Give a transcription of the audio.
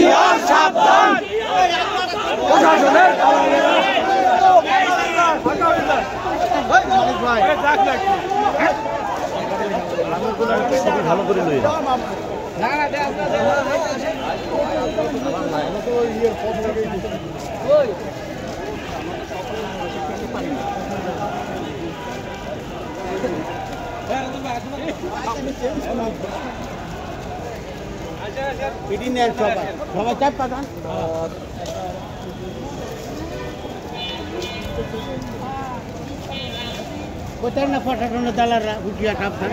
হুঁশিয়ার সাবধান প্রশাসনের ভালো করে লই সবাই চাপ পাঠান কোথায় না পাঠানো দালাররা হুঁশিয়ার সাবধান